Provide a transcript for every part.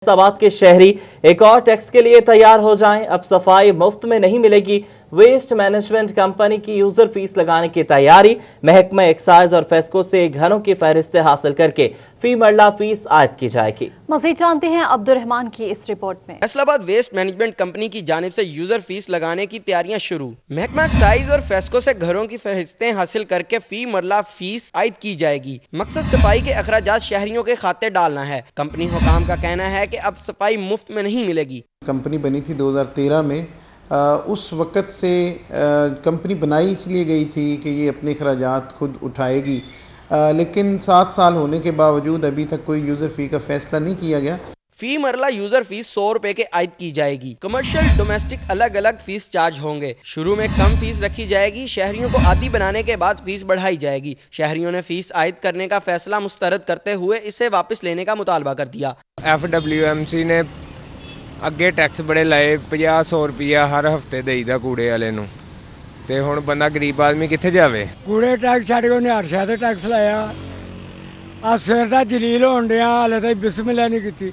फैसलाबाद के शहरी एक और टैक्स के लिए तैयार हो जाएं। अब सफाई मुफ्त में नहीं मिलेगी। वेस्ट मैनेजमेंट कंपनी की यूजर फीस लगाने की तैयारी। महकमा एक्साइज और फेस्को से घरों की फहरिस्तें हासिल करके फी मरला फीस आयद की जाएगी। मजीद जानते हैं अब्दुर्रहमान की इस रिपोर्ट में। फैसलाबाद वेस्ट मैनेजमेंट कंपनी की जानिब से यूजर फीस लगाने की तैयारियां शुरू। महकमा एक्साइज और फेस्को से घरों की फहरिस्तें हासिल करके फी मरला फीस आयद की जाएगी। मकसद सफाई के अखराजात शहरियों के खाते डालना है। कंपनी हुकाम का कहना है कि अब सफाई मुफ्त में नहीं मिलेगी। कंपनी बनी थी 2013 में। उस वक़्त से कंपनी बनाई इसलिए गई थी कि ये अपने अखराजात खुद उठाएगी, लेकिन 7 साल होने के बावजूद अभी तक कोई यूज़र फ़ी का फैसला नहीं किया गया। फी मरला यूजर फीस 100 रुपए के आयद की जाएगी। कमर्शियल डोमेस्टिक अलग अलग फीस चार्ज होंगे। शुरू में कम फीस रखी जाएगी। शहरियों को आदी बनाने के बाद फीस बढ़ाई जाएगी। शहरियों ने फीस आयद करने का फैसला मुस्तरद करते हुए इसे वापस लेने का मुतालबा कर दिया। FWMC ने ਅੱਗੇ ਟੈਕਸ ਬੜੇ ਲਾਏ, 50-100 ਰੁਪਇਆ ਹਰ ਹਫਤੇ ਦੇਈਦਾ ਕੂੜੇ ਵਾਲੇ ਨੂੰ, ਤੇ ਹੁਣ ਬੰਦਾ ਗਰੀਬ ਆਦਮੀ ਕਿੱਥੇ ਜਾਵੇ। ਕੂੜੇ ਟੈਕਸ ਛੱਡ ਕੇ ਉਹਨੇ ਹਰ ਸ਼ਹਿਰ ਤੇ ਟੈਕਸ ਲਾਇਆ। ਆ ਸਵੇਰ ਦਾ ਜਲੀਲ ਹੋਣ ਡਿਆ, ਹਾਲੇ ਤਾਂ ਬਿਸਮਿਲ੍ਲਾ ਨਹੀਂ ਕੀਤੀ।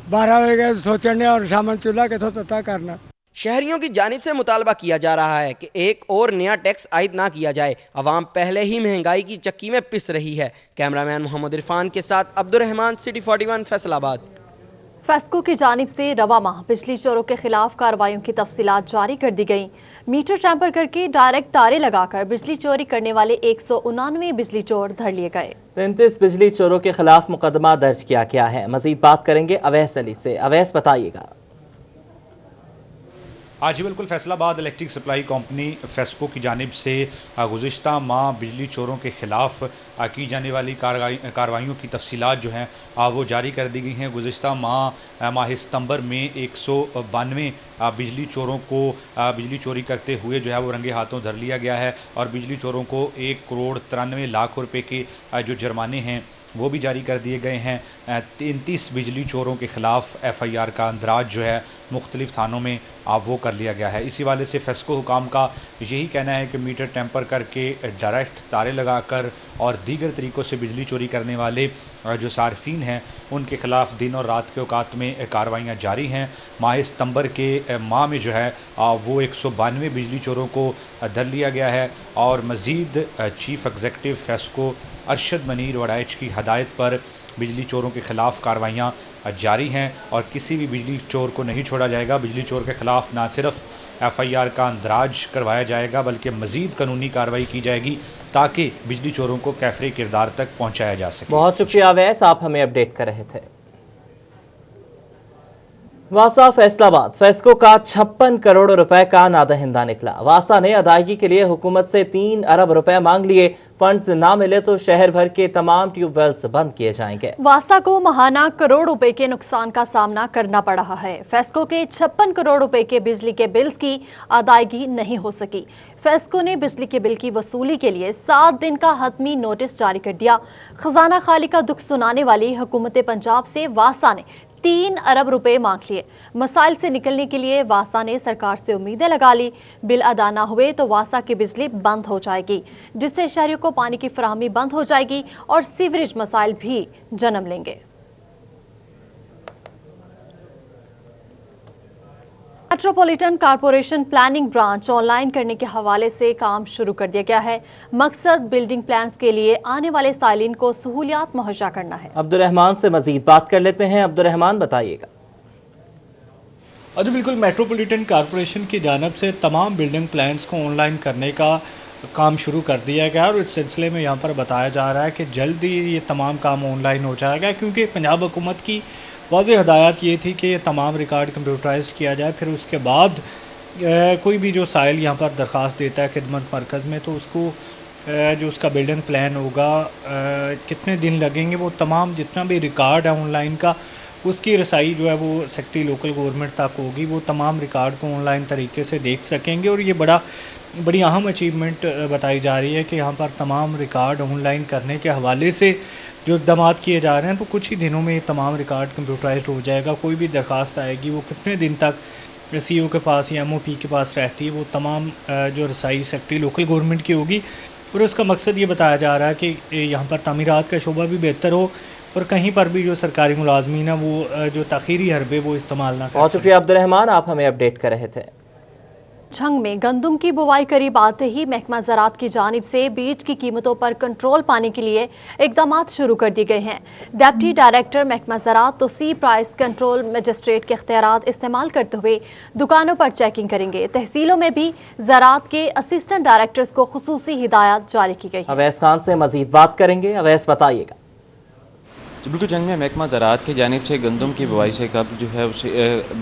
12 ਵਜੇ ਸੋਚਣ ਡਿਆ और शाम चूल्हा किथों तत्ता करना। शहरियों की जानिब से मुतालबा किया जा रहा है कि एक और नया टैक्स आयद ना किया जाए। अवाम पहले ही महंगाई की चक्की में पिस रही है। कैमरामैन मोहम्मद इरफान के साथ अब्दुर्रहमान, सिटी 41 फैसलाबाद। फेस्को की जानिब से रवा माह बिजली चोरों के खिलाफ कार्रवाइयों की तफसीलात जारी कर दी गई। मीटर टैंपर करके डायरेक्ट तारे लगाकर बिजली चोरी करने वाले 199 बिजली चोर धर लिए गए। 33 बिजली चोरों के खिलाफ मुकदमा दर्ज किया गया है। मजीद बात करेंगे अवैस अली से। अवैस, बताइएगा। आज बिल्कुल Faisalabad electric supply company FESCO की जानिब से गुज़िश्ता माह बिजली चोरों के खिलाफ की जाने वाली कार्रवाइयों की तफसीलात जो हैं वो जारी कर दी गई हैं। गुज़िश्ता माह सितंबर में 192 बिजली चोरों को बिजली चोरी करते हुए जो है वो रंगे हाथों धर लिया गया है और बिजली चोरों को 1,93,00,000 रुपए के जो जुर्माने हैं वो भी जारी कर दिए गए हैं। 33 बिजली चोरों के खिलाफ FIR का अंदराज जो है मुख्तलिफ थानों में वो कर लिया गया है। इसी वाले से फेस्को हुकाम का यही कहना है कि मीटर टैंपर करके डायरेक्ट तारे लगाकर और दीगर तरीक़ों से बिजली चोरी करने वाले जो सार्फिन हैं उनके खिलाफ दिन और रात के औकात में कार्रवाइयाँ जारी हैं। माह सितंबर के माह में जो है वो 192 बिजली चोरों को धर लिया गया है और मज़ीद chief executive FESCO Arshad Munir Waraich की हदायत पर बिजली चोरों के खिलाफ कार्रवाइयाँ जारी हैं और किसी भी बिजली चोर को नहीं छोड़ा जाएगा। बिजली चोर के खिलाफ ना सिर्फ FIR का अंदराज करवाया जाएगा बल्कि मज़ीद कानूनी कार्रवाई की जाएगी ताकि बिजली चोरों को कैफरे किरदार तक पहुँचाया जा सके। बहुत शुक्रिया अवैस, आप हमें अपडेट कर रहे थे। वासा फैसलाबाद फेस्को का 56 करोड़ रुपए का नादहिंदा निकला। वासा ने अदायगी के लिए हुकूमत से 3 अरब रुपए मांग लिए। फंड्स ना मिले तो शहर भर के तमाम ट्यूबवेल्स बंद किए जाएंगे। वासा को महाना करोड़ रुपए के नुकसान का सामना करना पड़ रहा है। फेस्को के 56 करोड़ रुपए के बिजली के बिल्स की अदायगी नहीं हो सकी। फेस्को ने बिजली के बिल की वसूली के लिए 7 दिन का हतमी नोटिस जारी कर दिया। खजाना खाली का दुख सुनाने वाली हुकूमत पंजाब से वासा ने 3 अरब रुपए मांग लिए। मसाइल से निकलने के लिए वासा ने सरकार से उम्मीदें लगा ली। बिल अदा न हुए तो वासा की बिजली बंद हो जाएगी, जिससे शहरियों को पानी की फराहमी बंद हो जाएगी और सीवरेज मसाइल भी जन्म लेंगे। Metropolitan corporation planning branch online करने के हवाले से काम शुरू कर दिया गया है। मकसद बिल्डिंग प्लान्स के लिए आने वाले साइलिन को सहूलियात मुहैया करना है। अब्दुर्रहमान से मजीद बात कर लेते हैं। अब्दुर्रहमान, बताइएगा। जी बिल्कुल, मेट्रोपॉलिटन कारपोरेशन की जानिब से तमाम बिल्डिंग प्लान्स को ऑनलाइन करने का काम शुरू कर दिया गया और इस सिलसिले में यहाँ पर बताया जा रहा है कि जल्द ही ये तमाम काम ऑनलाइन हो जाएगा, क्योंकि पंजाब हुकूमत की वाज़ेह हदायत ये थी कि ये तमाम रिकॉर्ड कंप्यूटराइज्ड किया जाए। फिर उसके बाद कोई भी जो साइल यहाँ पर दरख्वास्त देता है खिदमत मरकज़ में, तो उसको जो उसका बिल्डिंग प्लान होगा कितने दिन लगेंगे, वो तमाम जितना भी रिकॉर्ड है ऑनलाइन का उसकी रसाई जो है वो सेक्रेटरी लोकल गवर्नमेंट तक होगी। वो तमाम रिकॉर्ड को ऑनलाइन तरीके से देख सकेंगे और ये बड़ी अहम अचीवमेंट बताई जा रही है कि यहाँ पर तमाम रिकॉर्ड ऑनलाइन करने के हवाले से जो इक़दाम किए जा रहे हैं, तो कुछ ही दिनों में तमाम रिकॉर्ड कंप्यूटराइज्ड हो जाएगा। कोई भी दरख्वास्त आएगी वो कितने दिन तक CO के पास या MOP के पास रहती है, वो तमाम जो रसाई सेक्रेटरी लोकल गवर्नमेंट की होगी और उसका मकसद ये बताया जा रहा है कि यहाँ पर तामीरात का शोबा भी बेहतर हो اور کہیں پر بھی جو سرکاری ملازمین ہیں وہ جو تاخیری حربے وہ استعمال نہ کریں. بہت شکریہ عبدالرحمان، آپ ہمیں اپڈیٹ کر رہے تھے. جھنگ میں گندم کی بوائی قریب آتے ہی محکمہ زراعت کی جانب سے بیج کی قیمتوں پر کنٹرول پانے کے لیے اقدامات شروع کر دی گئے ہیں. ڈپٹی ڈائریکٹر محکمہ زراعت توسیع پرائس کنٹرول مجسٹریٹ کے اختیارات استعمال کرتے ہوئے دکانوں پر چیکنگ کریں گے. تحصیلوں میں بھی زراعت کے اسسٹنٹ ڈائریکٹرز کو خصوصی ہدایات جاری کی گئی. اویس خان سے مزید بات کریں گے. اویس بتائیے گا. بالکل جنگ میں محکمہ زراعت کی جانب سے گندم کی بوائی سے قبل جو ہے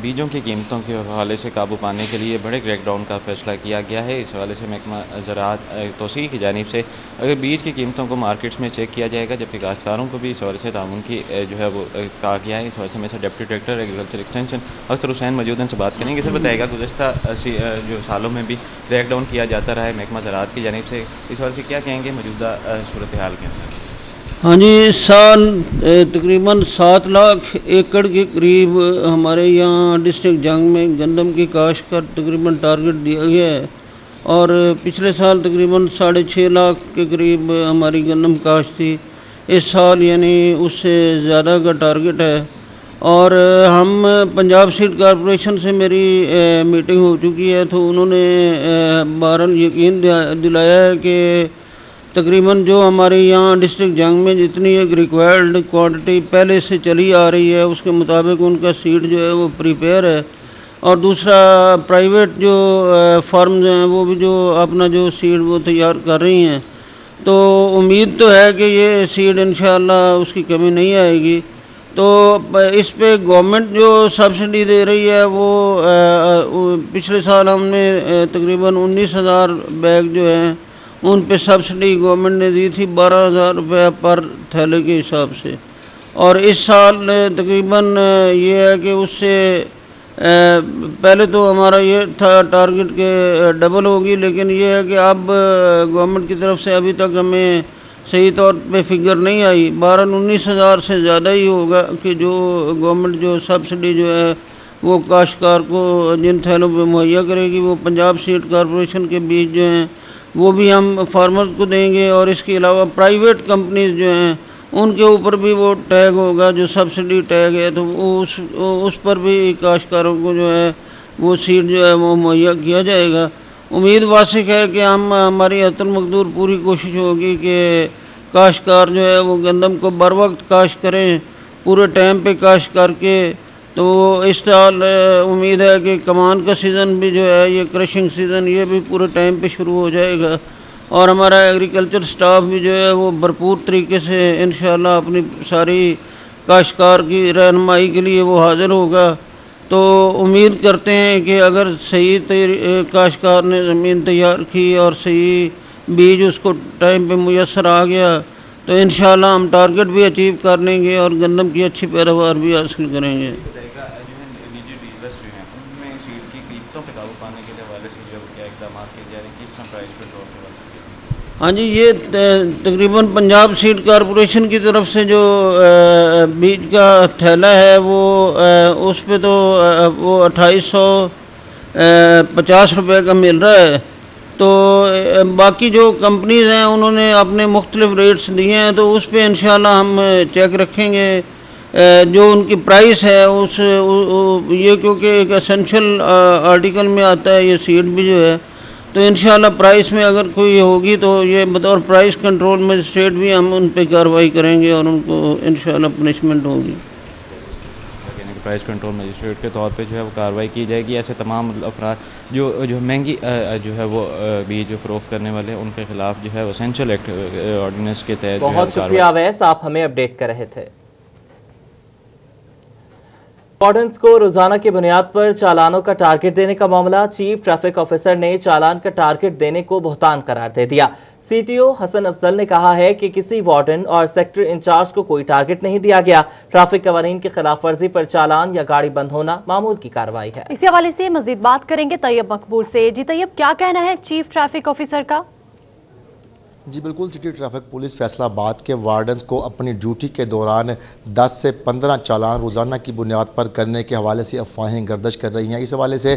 بیجوں کی قیمتوں کے حوالے سے قابو پانے کے لیے بڑے کریک ڈاؤن کا فیصلہ کیا گیا ہے. اس حوالے سے محکمہ زراعت توسیع کی جانب سے اگر بیج کی قیمتوں کو مارکیٹس میں چیک کیا جائے گا، جبکہ کاشتکاروں کو بھی اس حوالے سے تعاون کی جو ہے وہ کہا گیا ہے. اس حوالے سے میں سے deputy director agriculture extension Akhtar Hussain موجود ہیں سے بات کریں گے. سر بتائے گا گزشتہ جو سالوں میں بھی کریک ڈاؤن کیا جاتا رہا ہے محکمہ زراعت کی جانب سے، اس حوالے سے کیا کہیں گے موجودہ صورتحال کے اندر؟ ہاں جی، اس سال تقریباً 7 لاکھ ایکڑ کے قریب ہمارے یہاں ڈسٹرکٹ جنگ میں گندم کی کاشت کا تقریباً ٹارگٹ دیا گیا ہے، اور پچھلے سال تقریباً 6.5 لاکھ کے قریب ہماری گندم کاشت تھی. اس سال یعنی اس سے زیادہ کا ٹارگٹ ہے. اور ہم پنجاب سیڈ کارپوریشن سے میری میٹنگ ہو چکی ہے، تو انہوں نے بہرحال یقین دلایا ہے کہ تقریباً جو ہمارے یہاں ڈسٹرکٹ جنگ میں جتنی ایک ریکوائرڈ کوانٹٹی پہلے سے چلی آ رہی ہے اس کے مطابق ان کا سیڈ جو ہے وہ پریپیئر ہے. اور دوسرا پرائیویٹ جو فارمز ہیں وہ بھی جو اپنا جو سیڈ وہ تیار کر رہی ہیں، تو امید تو ہے کہ یہ سیڈ انشاءاللہ اس کی کمی نہیں آئے گی. تو اس پہ گورنمنٹ جو سبسڈی دے رہی ہے وہ پچھلے سال ہم نے تقریباً 19,000 بیگ جو ہیں ان پہ سبسڈی گورنمنٹ نے دی تھی 12,000 روپے پر تھیلے کے حساب سے. اور اس سال تقریباً یہ ہے کہ اس سے پہلے تو ہمارا یہ تھا ٹارگٹ کہ ڈبل ہوگی، لیکن یہ ہے کہ اب گورنمنٹ کی طرف سے ابھی تک ہمیں صحیح طور پہ فگر نہیں آئی. 19,000 سے زیادہ ہی ہوگا کہ جو گورنمنٹ جو سبسڈی جو ہے وہ کاشتکار کو جن تھیلوں پہ مہیا کرے گی، وہ پنجاب سیڈ کارپوریشن کے بیج جو ہیں وہ بھی ہم فارمرز کو دیں گے. اور اس کے علاوہ پرائیویٹ کمپنیز جو ہیں ان کے اوپر بھی وہ ٹیگ ہوگا جو سبسڈی ٹیگ ہے، تو اس پر بھی کاشتکاروں کو جو ہے وہ سیڈ جو ہے وہ مہیا کیا جائے گا. امید واسق ہے کہ ہماری حتی المقدور پوری کوشش ہوگی کہ کاشتکار جو ہے وہ گندم کو بر وقت کاشت کریں، پورے ٹائم پہ کاشت کر کے. تو اس سال امید ہے کہ کمان کا سیزن بھی جو ہے یہ کرشنگ سیزن یہ بھی پورے ٹائم پہ شروع ہو جائے گا. اور ہمارا ایگریکلچر سٹاف بھی جو ہے وہ بھرپور طریقے سے انشاءاللہ اپنی ساری کاشتکار کی رہنمائی کے لیے وہ حاضر ہوگا. تو امید کرتے ہیں کہ اگر صحیح کاشتکار نے زمین تیار کی اور صحیح بیج اس کو ٹائم پہ میسر آ گیا تو انشاءاللہ ہم ٹارگٹ بھی اچیو کر لیں گے اور گندم کی اچھی پیداوار بھی حاصل کریں گے. نجی ڈیلرز جو ہیں ان میں سیڈ کی قیمتوں پہ قابو پانے کے حوالے سے جو کیا اقدامات کیے جا رہے ہیں، کس طرح پرائز کنٹرول کے حوالے سے؟ ہاں جی، یہ تقریباً پنجاب سیڈ کارپوریشن کی طرف سے جو بیج کا تھیلا ہے وہ اس پہ تو وہ 2850 روپے کا مل رہا ہے. تو باقی جو کمپنیز ہیں انہوں نے اپنے مختلف ریٹس دیے ہیں، تو اس پہ انشاءاللہ ہم چیک رکھیں گے جو ان کی پرائس ہے. یہ کیونکہ ایک اسینشل آرٹیکل میں آتا ہے یہ سیڈ بھی جو ہے، تو انشاءاللہ پرائس میں اگر کوئی ہوگی تو یہ بطور پرائس کنٹرول مجسٹریٹ بھی ہم ان پہ کارروائی کریں گے اور ان کو انشاءاللہ پنشمنٹ ہوگی. پرائز کنٹرول مجسٹریٹ کے طور پہ جو ہے وہ کارروائی کی جائے گی. ایسے تمام افراد جو مہنگی جو ہے وہ بیج فروخت کرنے والے ہیں ان کے خلاف جو ہے وہ اسینشل ایکٹ آرڈیننس کے تحت بہت شکریہ اویس، آپ ہمیں اپڈیٹ کر رہے تھے. وارڈنز کو روزانہ کی بنیاد پر چالانوں کا ٹارگٹ دینے کا معاملہ، چیف ٹریفک آفیسر نے چالان کا ٹارگٹ دینے کو بہتان قرار دے دیا. سی ٹی او حسن افضل نے کہا ہے کہ کسی وارڈن اور سیکٹر انچارج کو کوئی ٹارگٹ نہیں دیا گیا. ٹریفک قوانین کی خلاف ورزی پر چالان یا گاڑی بند ہونا معمول کی کارروائی ہے. اسی حوالے سے مزید بات کریں گے طیب مقبول سے. جی طیب، کیا کہنا ہے چیف ٹریفک آفیسر کا؟ جی بالکل، سٹی ٹریفک پولیس فیصلہ آباد کے وارڈنز کو اپنی ڈیوٹی کے دوران 10 سے 15 چالان روزانہ کی بنیاد پر کرنے کے حوالے سے افواہیں گردش کر رہی ہیں۔ اس حوالے سے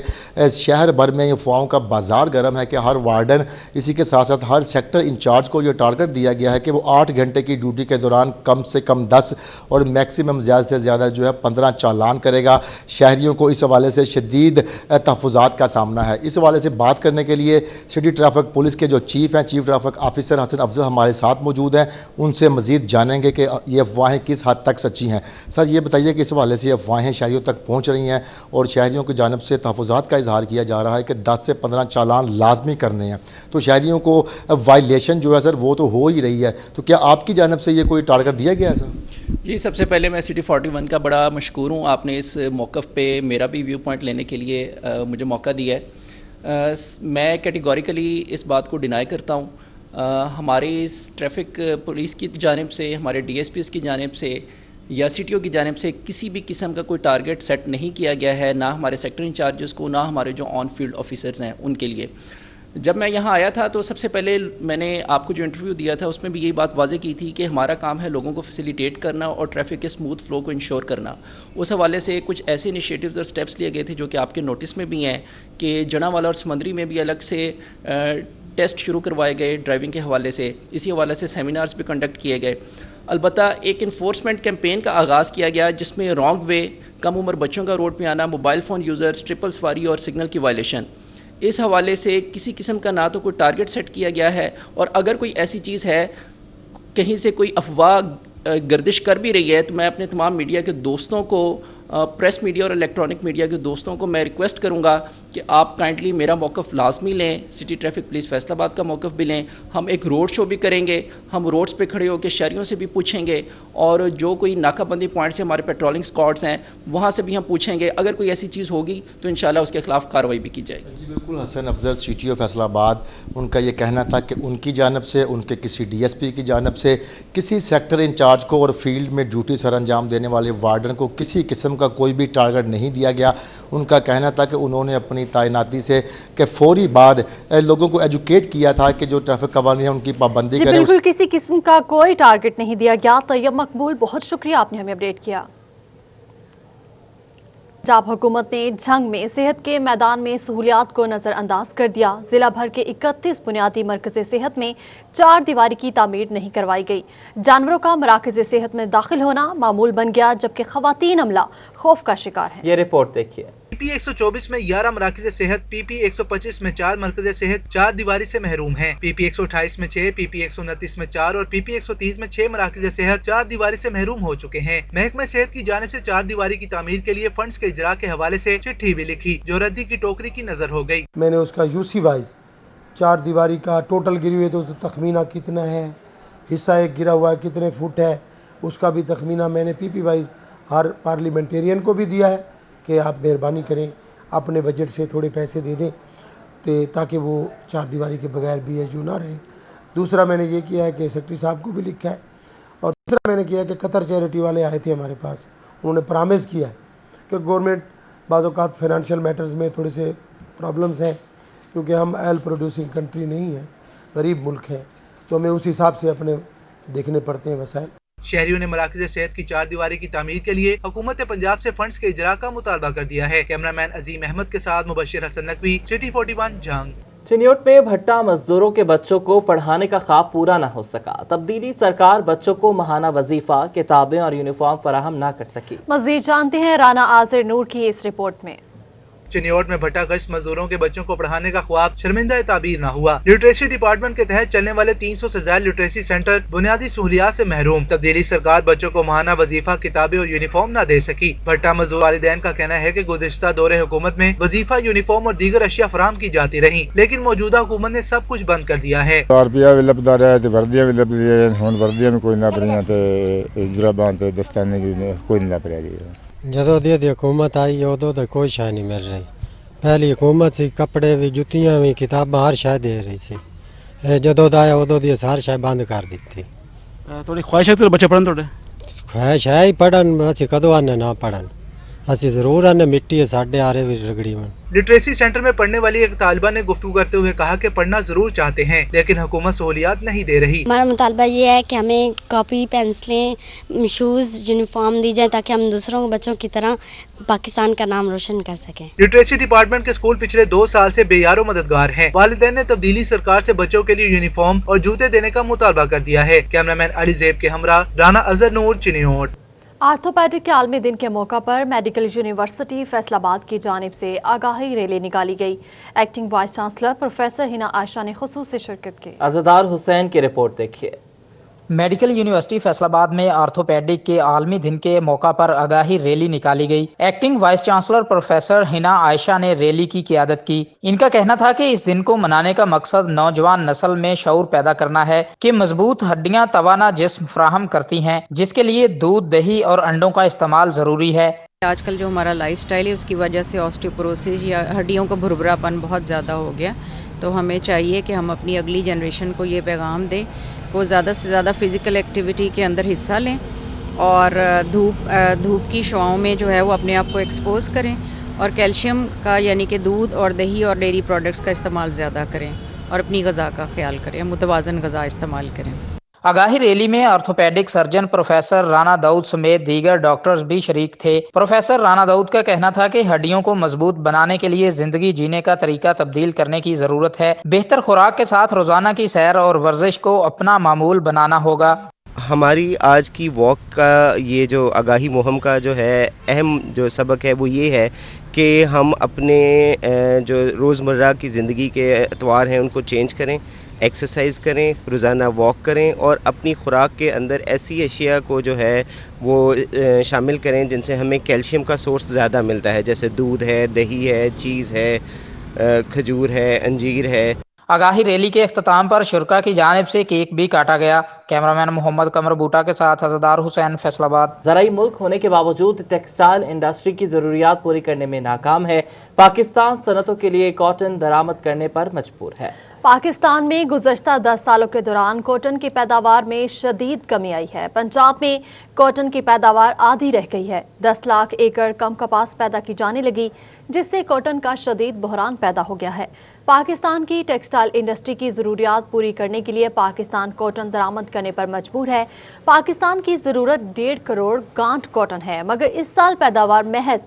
شہر بھر میں افواہوں کا بازار گرم ہے کہ ہر وارڈن، اسی کے ساتھ ساتھ ہر سیکٹر انچارج کو یہ ٹارگٹ دیا گیا ہے کہ وہ 8 گھنٹے کی ڈیوٹی کے دوران کم سے کم 10 اور میکسیمم زیادہ سے زیادہ 15 چالان کرے گا۔ شہریوں کو اس حوالے سے شدید تحفظات کا سامنا ہے۔ اس حوالے سے بات کرنے کے لیے سٹی ٹریفک پولیس کے جو چیف ہیں، چیف ٹریفک آفیسر حسن افضل ہمارے ساتھ موجود ہیں، ان سے مزید جانیں گے کہ یہ افواہیں کس حد تک سچی ہیں۔ سر یہ بتائیے کہ اس حوالے سے افواہیں شہریوں تک پہنچ رہی ہیں اور شہریوں کی جانب سے تحفظات کا اظہار کیا جا رہا ہے کہ 10 سے 15 چالان لازمی کرنے ہیں، تو شہریوں کو وائلیشن جو ہے سر وہ تو ہو ہی رہی ہے، تو کیا آپ کی جانب سے یہ کوئی ٹارگٹ دیا گیا ہے سر؟ جی، سب سے پہلے میں سٹی 41 کا بڑا مشکور ہوں، آپ نے اس موقف پہ میرا بھی ویو پوائنٹ لینے کے لیے مجھے موقع دیا ہے۔ میں کیٹیگوریکلی اس بات کو ڈینائی کرتا ہوں۔ ہماری ٹریفک پولیس کی جانب سے، ہمارے ڈی ایس پیز کی جانب سے یا سی ٹی او کی جانب سے کسی بھی قسم کا کوئی ٹارگٹ سیٹ نہیں کیا گیا ہے، نہ ہمارے سیکٹر انچارجز کو، نہ ہمارے جو آن فیلڈ آفیسرز ہیں ان کے لیے۔ جب میں یہاں آیا تھا تو سب سے پہلے میں نے آپ کو جو انٹرویو دیا تھا اس میں بھی یہی بات واضح کی تھی کہ ہمارا کام ہے لوگوں کو فیسیلیٹیٹ کرنا اور ٹریفک کے اسموتھ فلو کو انشور کرنا۔ اس حوالے سے کچھ ایسے انیشیٹوز اور سٹیپس لیے گئے تھے جو کہ آپ کے نوٹس میں بھی ہیں کہ جناوالا اور سمندری میں بھی الگ سے ٹیسٹ شروع کروائے گئے ڈرائیونگ کے حوالے سے، اسی حوالے سے سیمینارز بھی کنڈکٹ کیے گئے۔ البتہ ایک انفورسمنٹ کیمپین کا آغاز کیا گیا جس میں رانگ وے، کم عمر بچوں کا روڈ پہ آنا، موبائل فون یوزرز، ٹرپل سواری اور سگنل کی وائلیشن۔ اس حوالے سے کسی قسم کا نہ تو کوئی ٹارگٹ سیٹ کیا گیا ہے، اور اگر کوئی ایسی چیز ہے کہیں سے کوئی افواہ گردش کر بھی رہی ہے تو میں اپنے تمام میڈیا کے دوستوں کو، پریس میڈیا اور الیکٹرانک میڈیا کے دوستوں کو میں ریکویسٹ کروں گا کہ آپ کائنڈلی میرا موقف لازمی لیں، سٹی ٹریفک پولیس فیصل آباد کا موقف بھی لیں۔ ہم ایک روڈ شو بھی کریں گے، ہم روڈز پہ کھڑے ہو کے شہریوں سے بھی پوچھیں گے، اور جو کوئی ناکہ بندی پوائنٹس ہیں، ہمارے پیٹرولنگ اسکواڈز ہیں، وہاں سے بھی ہم پوچھیں گے۔ اگر کوئی ایسی چیز ہوگی تو انشاءاللہ اس کے خلاف کارروائی بھی کی جائے گی۔ جی بالکل، حسن افضل سی ٹی او فیصل آباد، ان کا یہ کہنا تھا کہ ان کی جانب سے، ان کے کسی ڈی ایس پی کی جانب سے کسی سیکٹر انچارج کو اور فیلڈ میں ڈیوٹی سر انجام دینے والے وارڈن کو کسی قسم کا کوئی بھی ٹارگٹ نہیں دیا گیا۔ ان کا کہنا تھا کہ انہوں نے اپنی تعیناتی سے کہ فوری بعد لوگوں کو ایجوکیٹ کیا تھا کہ جو ٹریفک قوانین ہیں ان کی پابندی کریں۔ بالکل کسی قسم کا کوئی ٹارگٹ نہیں دیا گیا۔ طیب مقبول، بہت شکریہ، آپ نے ہمیں اپڈیٹ کیا۔ پنجاب حکومت نے جنگ میں صحت کے میدان میں سہولیات کو نظر انداز کر دیا۔ ضلع بھر کے 31 بنیادی مرکز صحت میں 4 دیواری کی تعمیر نہیں کروائی گئی۔ جانوروں کا مراکز صحت میں داخل ہونا معمول بن گیا، جبکہ خواتین عملہ خوف کا شکار ہیں۔ یہ رپورٹ دیکھیے۔ پی پی 124 میں 11 مراکز صحت، پی پی 125 میں 4 مرکز صحت 4 دیواری سے محروم ہیں۔ پی پی 128 میں 6، پی پی 129 میں 4 اور پی پی 130 میں 6 مراکز صحت 4 دیواری سے محروم ہو چکے ہیں۔ محکمہ صحت کی جانب سے 4 دیواری کی تعمیر کے لیے فنڈز کے اجرا کے حوالے سے چٹھی بھی لکھی، جو ردی کی ٹوکری کی نظر ہو گئی۔ میں نے اس کا یو سی وائز 4 دیواری کا ٹوٹل گری ہوئے تو تخمینہ کتنا ہے، حصہ ایک گرا ہوا ہے کتنے فٹ ہے، اس کا بھی تخمینہ میں نے پی پی وائز ہر پارلیمنٹیرین کو بھی دیا ہے کہ آپ مہربانی کریں اپنے بجٹ سے تھوڑے پیسے دے دیں تاکہ وہ 4 دیواری کے بغیر بی ایچ یو نہ رہیں۔ دوسرا میں نے یہ کیا ہے کہ سیکرٹری صاحب کو بھی لکھا ہے، اور تیسرا میں نے کیا ہے کہ قطر چیریٹی والے آئے تھے ہمارے پاس، انہوں نے پرامس کیا ہے کہ گورنمنٹ بعض اوقات فائنینشیل میٹرز میں تھوڑے سے پرابلمز ہیں، کیونکہ ہم آئل پروڈیوسنگ کنٹری نہیں ہیں، غریب ملک ہیں، تو ہمیں اس حساب سے اپنے دیکھنے پڑتے ہیں وسائل۔ شہریوں نے مراکز صحت کی 4 دیواری کی تعمیر کے لیے حکومت پنجاب سے فنڈز کے اجرا کا مطالبہ کر دیا ہے۔ کیمرامین عظیم احمد کے ساتھ مبشر حسن نقوی، سٹی 41 جنگ۔ چنیوٹ میں بھٹا مزدوروں کے بچوں کو پڑھانے کا خواب پورا نہ ہو سکا۔ تبدیلی سرکار بچوں کو ماہانہ وظیفہ، کتابیں اور یونیفارم فراہم نہ کر سکی۔ مزید جانتے ہیں رانا آذر نور کی اس رپورٹ میں۔ چنیوٹ میں بھٹا گشت مزدوروں کے بچوں کو پڑھانے کا خواب شرمندہ تعبیر نہ ہوا۔ لٹریسی ڈپارٹمنٹ کے تحت چلنے والے 300 سے زائد لٹریسی سینٹر بنیادی سہولیات سے محروم۔ تبدیلی سرکار بچوں کو ماہانہ وظیفہ، کتابیں اور یونیفارم نہ دے سکی۔ بھٹا مزدور والدین کا کہنا ہے کہ گزشتہ دور حکومت میں وظیفہ، یونیفارم اور دیگر اشیاء فراہم کی جاتی رہیں، لیکن موجودہ حکومت نے سب کچھ بند کر دیا ہے۔ روپیہ بھی لبدا رہا ہے، وردیاں بھی لب رہی ہیں، ہن وردیاں بھی کوئی نہ پڑیاں تے جراباں تے دستانے بھی کوئی نہیں لب رہی۔ جدوں دی حکومت آئی ادوں تے کوئی شے نہیں مل رہی۔ پہلی حکومت سی کپڑے بھی، جتیاں بھی، کتاباں ہر شے دے رہی سی، جدوں دا آیا ادوں دی ہر شے بند کر دیتی۔ تھوڑی خواہش ہے تو بچے پڑھن، تھوڑے خواہش ہے ہی پڑھن، اسی کدوں آنے نہ پڑھن، ਅਸੀਂ ਜ਼ਰੂਰ ਆਨੇ ਮਿੱਟੀ ਹੈ ਸਾਡੇ ਆਰੇ ਵੀ ਰਗੜੀ में। लिटरेसी सेंटर में पढ़ने वाली एक तालिबा ने गुफ्तगू करते हुए कहा कि पढ़ना जरूर चाहते हैं लेकिन हुकूमत सहूलियात नहीं दे रही। हमारा मुतालबा ये है कि हमें कॉपी पेंसिलें शूज यूनिफॉर्म दी जाए ताकि हम दूसरों बच्चों की तरह पाकिस्तान का नाम रोशन कर सकें। लिटरेसी डिपार्टमेंट के स्कूल पिछले 2 साल से बेयारो मददगार हैं। वालिदैन ने तब्दीली सरकार से बच्चों के लिए यूनिफॉर्म और जूते देने का मुतालबा कर दिया है। कैमरामैन अली ज़ैब के हमरा राना अजहर नूर चिन्नौट। आर्थोपैडिक के आलमी दिन के मौका पर मेडिकल यूनिवर्सिटी फैसलाबाद की जानिब से आगाही रैली निकाली गई। Acting vice chancellor professor Hina Ayesha ने खुसूसी शिरकत की। अज़दार हुसैन की रिपोर्ट देखिए। मेडिकल यूनिवर्सिटी फैसलाबाद में आर्थोपैडिक के आलमी दिन के मौका पर आगाही रैली निकाली गई। Acting vice chancellor professor Hina Ayesha ने रैली की क़ियादत की। इनका कहना था कि इस दिन को मनाने का मकसद नौजवान नस्ल में शऊर पैदा करना है कि मजबूत हड्डियां तवाना जिस्म फराहम करती हैं, जिसके लिए दूध, दही और अंडों का इस्तेमाल जरूरी है। आजकल जो हमारा लाइफस्टाइल है उसकी वजह से ऑस्टियोपोरोसिस या हड्डियों का भुरभुरापन बहुत ज़्यादा हो गया, तो हमें चाहिए कि हम अपनी अगली जनरेशन को ये पैगाम दें वो ज़्यादा से ज़्यादा फिज़िकल एक्टिविटी के अंदर हिस्सा लें और धूप की शुआओं में जो है वो अपने आप को एक्सपोज करें और कैल्शियम का यानी कि दूध और दही और डेयरी प्रोडक्ट्स का इस्तेमाल ज़्यादा करें और अपनी ग़िज़ा का ख्याल करें, मुतवाज़न ग़िज़ा इस्तेमाल करें। आगाही रैली में orthopaedic surgeon professor Rana Daud समेत दीगर डॉक्टर्स भी शरीक थे। प्रोफेसर राना दाऊद का कहना था कि हड्डियों को मजबूत बनाने के लिए जिंदगी जीने का तरीका तब्दील करने की जरूरत है। बेहतर खुराक के साथ रोजाना की सैर और वर्जिश को अपना मामूल बनाना होगा। हमारी आज की वॉक का ये जो आगाही मुहिम का जो है अहम जो सबक है वो ये है कि हम अपने जो रोज़मर्रा की ज़िंदगी के अतवार हैं उनको चेंज करें, एक्सरसाइज करें, रोज़ाना वॉक करें और अपनी खुराक के अंदर ऐसी अशिया को जो है वो शामिल करें जिनसे हमें कैल्शियम का सोर्स ज़्यादा मिलता है, जैसे दूध है, दही है, चीज़ है, खजूर है, अंजीर है। आगाही रैली के अख्ताम पर शुरका की जानिब से केक भी काटा गया। कैमरामैन मोहम्मद कमर बूटा के साथ अज़दार हुसैन, फैसलाबाद। ज़राई मुल्क होने के बावजूद टेक्सटाइल इंडस्ट्री की ज़रूरियात पूरी करने में नाकाम है। पाकिस्तान सनतों के लिए कॉटन दरामद करने पर मजबूर है। पाकिस्तान में गुज़श्ता 10 सालों के दौरान कॉटन की पैदावार में शदीद कमी आई है। पंजाब में कॉटन की पैदावार आधी रह गई है। 10 लाख एकड़ कम कपास पैदा की जाने लगी, जिससे कॉटन का शदीद बहरान पैदा हो गया है। पाकिस्तान की टेक्सटाइल इंडस्ट्री की ज़रूरियात पूरी करने के लिए पाकिस्तान कॉटन दरामद करने पर मजबूर है। पाकिस्तान की ज़रूरत 1.5 करोड़ गांठ कॉटन है, मगर इस साल पैदावार महज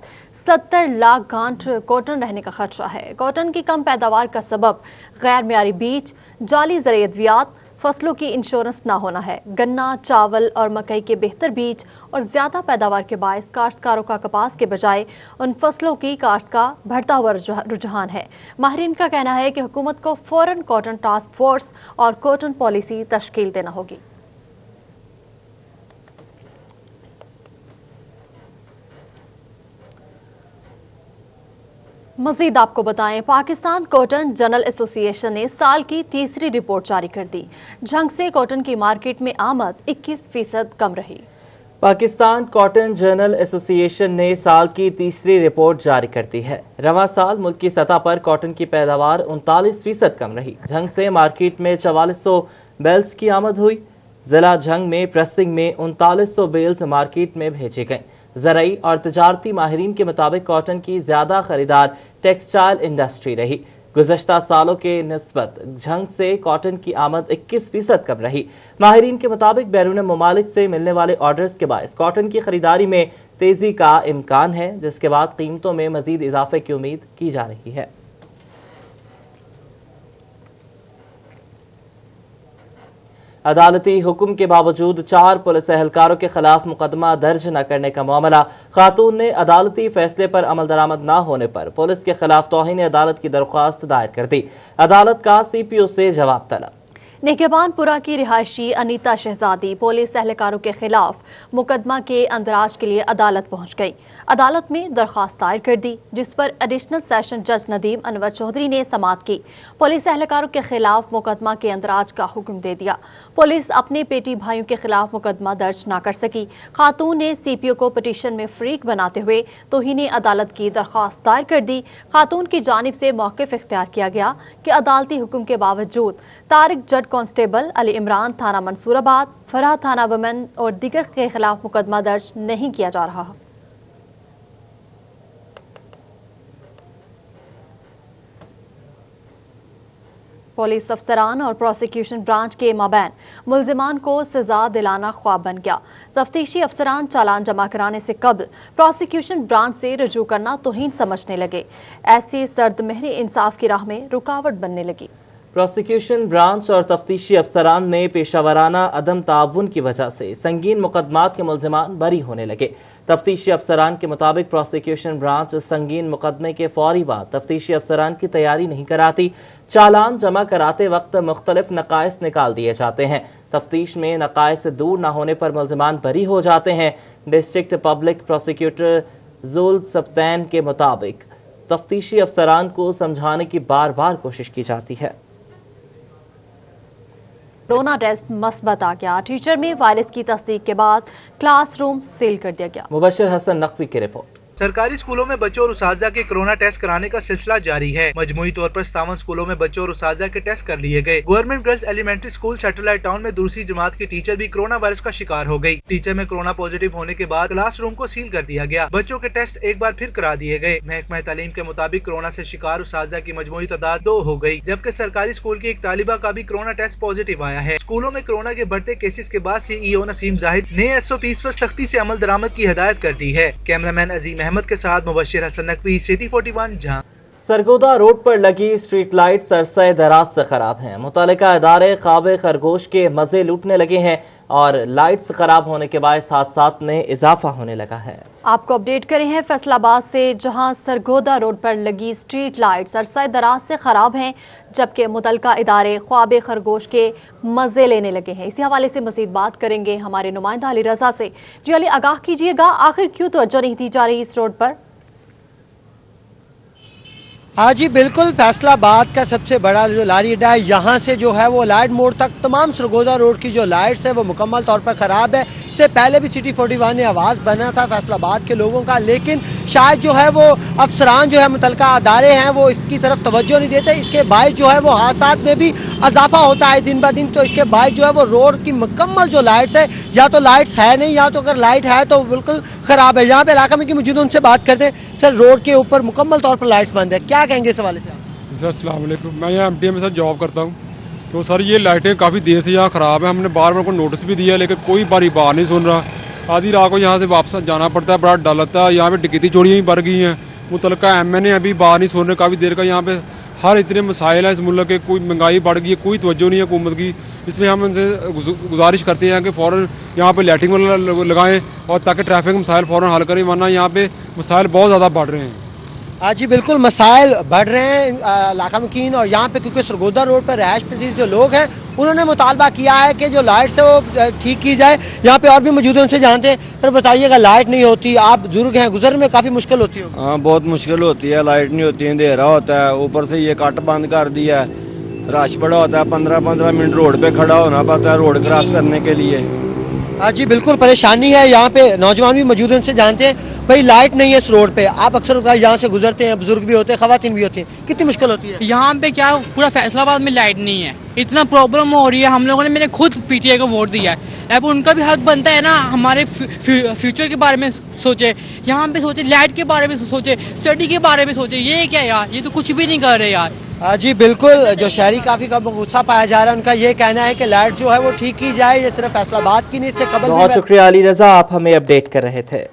70 लाख गांठ कॉटन रहने का खदशा है। कॉटन की कम पैदावार का सबब गैर मियारी बीज, जाली ज़राई अद्वियात, फसलों की इंश्योरेंस ना होना है। गन्ना, चावल और मकई के बेहतर बीज और ज्यादा पैदावार के बायस काश्तकारों का कपास के बजाय उन फसलों की काश्त का बढ़ता हुआ रुझान है। माहिरीन का कहना है कि हुकूमत को फौरन कॉटन टास्क फोर्स और कॉटन पॉलिसी तश्कील देना होगी। मजीद आपको बताएं, पाकिस्तान कॉटन जर्नल एसोसिएशन ने साल की तीसरी रिपोर्ट जारी कर दी। झंग से कॉटन की मार्केट में आमद 21% कम रही। पाकिस्तान कॉटन जर्नल एसोसिएशन ने साल की तीसरी रिपोर्ट जारी कर दी है। रवां साल मुल्क की सतह पर कॉटन की पैदावार 39% कम रही। झंग से मार्केट में 4400 बेल्स की आमद हुई। जिला झंग में प्रेसिंग में 3900 बेल्स मार्केट में भेजे गए। ज़राई और तजारती माहिरीन के मुताबिक कॉटन की ज्यादा खरीदार टेक्सटाइल इंडस्ट्री रही। गुज़श्ता सालों के निस्बत झंग से कॉटन की आमद 21% कम रही। माहिरीन के मुताबिक बैरून ममालिक से मिलने वाले ऑर्डर्स के बायस कॉटन की खरीदारी में तेजी का इम्कान है, जिसके बाद कीमतों में मजीद इजाफे की उम्मीद की जा रही है। अदालती हुक्म के बावजूद 4 पुलिस एहलकारों के खिलाफ मुकदमा दर्ज न करने का मामला। खातून ने अदालती फैसले पर अमल दरामद न होने पर पुलिस के खिलाफ तौहीन अदालत की दरख्वास्त दायर कर दी। अदालत का सीपीओ से जवाब तलब। निगहबानपुरा की रिहायशी अनीता शहजादी पुलिस एहलकारों के खिलाफ मुकदमा के अंदराज के लिए अदालत पहुंच गई। अदालत में दरख्वास्त दायर कर दी, जिस पर एडिशनल सेशन जज नदीम अनवर चौधरी ने समाअत की। पुलिस एहलकारों के खिलाफ मुकदमा के अंदराज का हुक्म दे दिया। पुलिस अपने पेटी भाइयों के खिलाफ मुकदमा दर्ज न कर सकी। खातून ने सीपीओ को पिटीशन में फरीक बनाते हुए तौहीन अदालत की दरख्वास्त दायर कर दी। खातून की जानिब से मौक़िफ़ इख्तियार किया गया कि अदालती हुक्म के बावजूद तारिक जट कांस्टेबल, अली इमरान थाना मंसूराबाद, फराह थाना वमन और दीगर के खिलाफ मुकदमा दर्ज नहीं किया जा रहा। पुलिस अफसरान और प्रोसिक्यूशन ब्रांच के माबैन मुल्जिमान को सजा दिलाना ख्वाब बन गया। तफ्तीशी अफसरान चालान जमा कराने से कबल प्रोसिक्यूशन ब्रांच से रजू करना तौहीन समझने लगे। ऐसी सर्द महरी इंसाफ की राह में रुकावट बनने लगी। प्रोसिक्यूशन ब्रांच और तफ्तीशी अफसरान में पेशावराना अदम ताउन की वजह से संगीन मुकदमात के मुल्जिमान बरी होने लगे। तफ्तीशी अफसरान के मुताबिक प्रोसिक्यूशन ब्रांच संगीन मुकदमे के फौरी बाद तफ्तीशी अफसरान की तैयारी नहीं कराती। चालान जमा कराते वक्त मुख्तलिफ नकाइस निकाल दिए जाते हैं। तफ्तीश में नकाइस से दूर न होने पर मुल्जिमान बरी हो जाते हैं। डिस्ट्रिक्ट पब्लिक प्रोसिक्यूटर जुल सब्तैन के मुताबिक तफ्तीशी अफसरान को समझाने की बार बार कोशिश की जाती है। कोरोना टेस्ट मस्बत आ गया। टीचर में वायरस की तस्दीक के बाद क्लासरूम सील कर दिया गया। मुबश्शिर हसन नकवी की रिपोर्ट। सरकारी स्कूलों में बच्चों और उसातिज़ा के कोरोना टेस्ट कराने का सिलसिला जारी है। मजमूई तौर पर 57 स्कूलों में बच्चों और उसातिज़ा के टेस्ट कर लिए गए। Government girls elementary school satellite town में दूसरी जमात की टीचर भी कोरोना वायरस का शिकार हो गई। टीचर में कोरोना पॉजिटिव होने के बाद क्लासरूम को सील कर दिया गया। बच्चों के टेस्ट एक बार फिर करा दिए गए। महकमा तालीम के मुताबिक कोरोना से शिकार उसातिज़ा की मजमूई तादाद 2 हो गई, जबकि सरकारी स्कूल की एक तालिबा का भी कोरोना टेस्ट पॉजिटिव आया है। स्कूलों में कोरोना के बढ़ते केसेस के बाद CEO नसीम जाहिद ने SOPs पर सख्ती से अमल दरामद की हिदायत कर दी है। कैमरामैन अजीम अहमद के साथ मुबश्शिर हसन नकवी, सिटी 41 जहां। सरगोदा रोड पर लगी स्ट्रीट लाइट्स अरसे दराज से खराब हैं। मुतालिका इदारे ख्वाब खरगोश के मजे लूटने लगे हैं और लाइट्स खराब होने के बाद हादसात में इजाफा होने लगा है। आपको अपडेट करें हैं फैसलाबाद से, जहां सरगोदा रोड पर लगी स्ट्रीट लाइट्स अरसे दराज से खराब हैं, जबकि मुतलका इदारे ख्वाब खरगोश के मजे लेने लगे हैं। इसी हवाले से मजीद बात करेंगे हमारे नुमाइंदा अली रजा से। जी अली, आगाह कीजिएगा, आखिर क्यों तवज्जो नहीं दी जा रही इस रोड पर? हाँ जी बिल्कुल, फैसलाबाद का सबसे बड़ा जो लारी अड्डा है, यहाँ से जो है वो लाइट मोड़ तक तमाम सरगोदा रोड की जो लाइट्स है वो मुकम्मल तौर पर खराब है। इससे पहले भी सिटी 41 ने आवाज़ बना था फैसलाबाद के लोगों का, लेकिन शायद जो है वो अफसरान जो है मुतलका अदारे हैं वो इसकी तरफ तवज्जो नहीं देते। इसके बायस जो है वो हादसात में भी इजाफा होता है दिन ब दिन। तो इसके बायस जो है वो रोड की मुकम्मल जो लाइट्स है, या तो लाइट्स है नहीं, या तो अगर लाइट है तो बिल्कुल खराब है। यहाँ पे इलाका में की मौजूद उनसे बात करते हैं। सर, रोड के ऊपर मुकम्मल तौर पर लाइट्स बंद है, क्या कहेंगे इस हवाले से? सर अस्सलाम वालेकुम, मैं यहाँ MTM में सर जॉब करता हूँ। तो सर ये लाइटें काफ़ी देर से यहाँ ख़राब है। हमने बार बार को नोटिस भी दिया, लेकिन कोई बारी बात नहीं सुन रहा। आधी रात को यहाँ से वापस जाना पड़ता है, बड़ा डर लगता है। यहाँ पे टिकटी चोरियाँ ही बढ़ गई हैं। मुतलका MNA अभी बात नहीं सुन रहे काफ़ी देर का। यहाँ पे हर इतने मसाइल हैं इस मुल्क के, कोई महंगाई बढ़ गई है, कोई तवज्जो नहीं है हुकूमत की। इसलिए हम उनसे गुजारिश करते हैं कि फ़ौरन यहाँ पे लाइटिंग लगाएं और ताकि ट्रैफिक मसाइल फ़ौरन हल करें, वरना यहाँ पे मसाइल बहुत ज़्यादा बढ़ रहे हैं। हाँ जी बिल्कुल, मसाइल बढ़ रहे हैं इलाका मकीन। और यहाँ पे क्योंकि सरगोदा रोड पर रहायश पजीर जो लोग हैं उन्होंने मुतालबा किया है कि जो लाइट्स है वो ठीक की जाए। यहाँ पे और भी मौजूद हैं, उनसे जानते हैं। सर बताइएगा, लाइट नहीं होती, आप बुजुर्ग हैं, गुजरने में काफ़ी मुश्किल होती है? हाँ बहुत मुश्किल होती है, लाइट नहीं होती है, अंधेरा होता है, ऊपर से ये कट बंद कर दिया है, रश बड़ा होता है, 15-15 मिनट रोड पे खड़ा होना पड़ता है रोड क्रॉस करने के लिए। हाँ जी बिल्कुल परेशानी है। यहाँ पे नौजवान भी मौजूद हैं, उनसे जानते हैं। भाई लाइट नहीं है इस रोड पे, आप अक्सर यहाँ से गुजरते हैं, बुजुर्ग भी होते हैं, खवातीन भी होती हैं, कितनी मुश्किल होती है? यहाँ पे क्या पूरा फैसलाबाद में लाइट नहीं है, इतना प्रॉब्लम हो रही है। हम लोगों ने, मैंने खुद PTI को वोट दिया है। अब उनका भी हक बनता है ना, हमारे फ्यूचर के बारे में सोचे, यहाँ पे सोचे, लाइट के बारे में सोचे, स्टडी के बारे में सोचे। ये क्या यार, ये तो कुछ भी नहीं कर रहे यार। जी बिल्कुल, जो शहरी काफी का गुस्सा पाया जा रहा है, उनका ये कहना है कि लाइट जो है वो ठीक की जाए। ये सिर्फ फैसलाबाद की नहीं, इससे कबल। बहुत शुक्रिया अली रजा, आप हमें अपडेट कर रहे थे।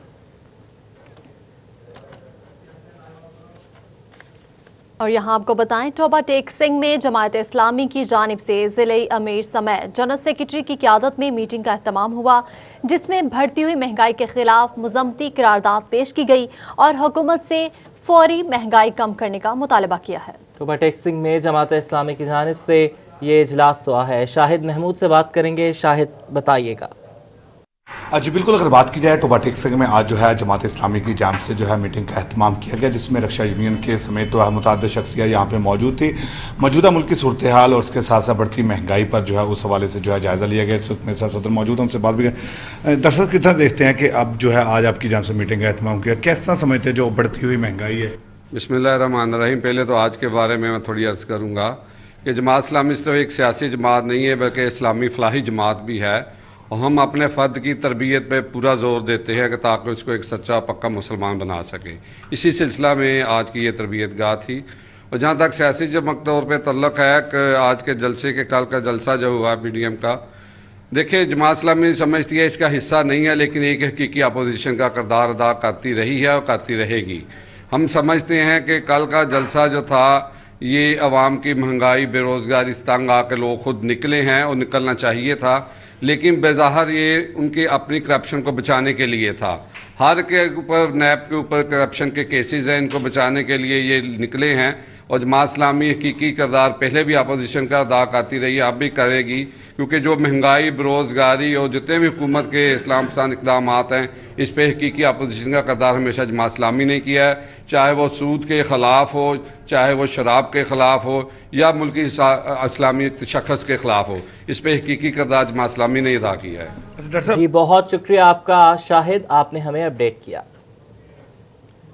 और यहाँ आपको बताएं, टोबा टेक सिंह में जमात इस्लामी की जानिब से जिले अमीर समेत जनरल सेक्रेटरी की क़यादत में मीटिंग का एहतमाम हुआ, जिसमें बढ़ती हुई महंगाई के खिलाफ मुज़म्मती करारदाद पेश की गई और हुकूमत से फौरी महंगाई कम करने का मुतालबा किया है। टोबा टेक सिंह में जमात इस्लामी की जानिब से ये इजलास हुआ है। शाहिद महमूद से बात करेंगे। शाहिद, बताइएगा। जी बिल्कुल, अगर बात की जाए टोबा टेक सिंह में आज जो है जमात इस्लामी की जानिब से जो है मीटिंग का एहतमाम किया गया, जिसमें रक्षा यूनियन के समेत तो मुतअद्दिद शख्सियत यहाँ पे मौजूद थी। मौजूदा मुल्क की सूरत हाल और उसके साथ साथ बढ़ती महंगाई पर जो है उस हवाले से जो है जायजा लिया गया। इस वक्त मेरे साथ सदर मौजूद, उनसे बात भी करें। दर्शक कितना देखते हैं कि अब जो है आज आपकी जानिब से मीटिंग का एहतमाम किया, कैसा समझते हैं जो बढ़ती हुई महंगाई है? बिस्मिल्लाहिर्रहमानिर्रहीम। पहले तो आज के बारे में मैं थोड़ी अर्ज करूँगा कि जमात इस्लामी सिर्फ एक सियासी जमात नहीं है, बल्कि इस्लामी फलाही जमात भी है। और हम अपने फ़र्द की तरबियत पे पूरा ज़ोर देते हैं कि ताकि उसको एक सच्चा पक्का मुसलमान बना सके। इसी सिलसिला में आज की ये तरबियत गाह थी اور جہاں تک سیاسی طور پہ تعلق ہے کہ آج کے جلسے کے کل کا جلسہ جو ہوا PDM کا، دیکھیں جماعت اسلامی سمجھتی ہے اس کا حصہ نہیں ہے، لیکن ایک حقیقی اپوزیشن کا کردار ادا کرتی رہی ہے اور کرتی رہے گی۔ ہم سمجھتے ہیں کہ کل کا جلسہ جو تھا یہ عوام کی مہنگائی، بے روزگاری، تنگ آ کے لوگ خود نکلے ہیں اور نکلنا چاہیے تھا، لیکن بظاہر یہ ان کی اپنی کرپشن کو بچانے کے لیے تھا۔ ہر کے اوپر نیب کے اوپر کرپشن کے کیسز ہیں، ان کو بچانے کے لیے یہ نکلے ہیں، اور جماعت اسلامی حقیقی کردار پہلے بھی اپوزیشن کا ادا کرتی رہی ہے، اب بھی کرے گی، کیونکہ جو مہنگائی، بے روزگاری اور جتنے بھی حکومت کے اسلام پسند اقدامات ہیں اس پہ حقیقی اپوزیشن کا کردار ہمیشہ جماعت اسلامی نے کیا ہے، چاہے وہ سود کے خلاف ہو، چاہے وہ شراب کے خلاف ہو، یا ملکی اسلامی شخص کے خلاف ہو، اس پہ حقیقی کردار جماعت اسلامی نے ادا کیا ہے۔ جی بہت شکریہ آپ کا شاہد، آپ نے ہمیں اپڈیٹ کیا۔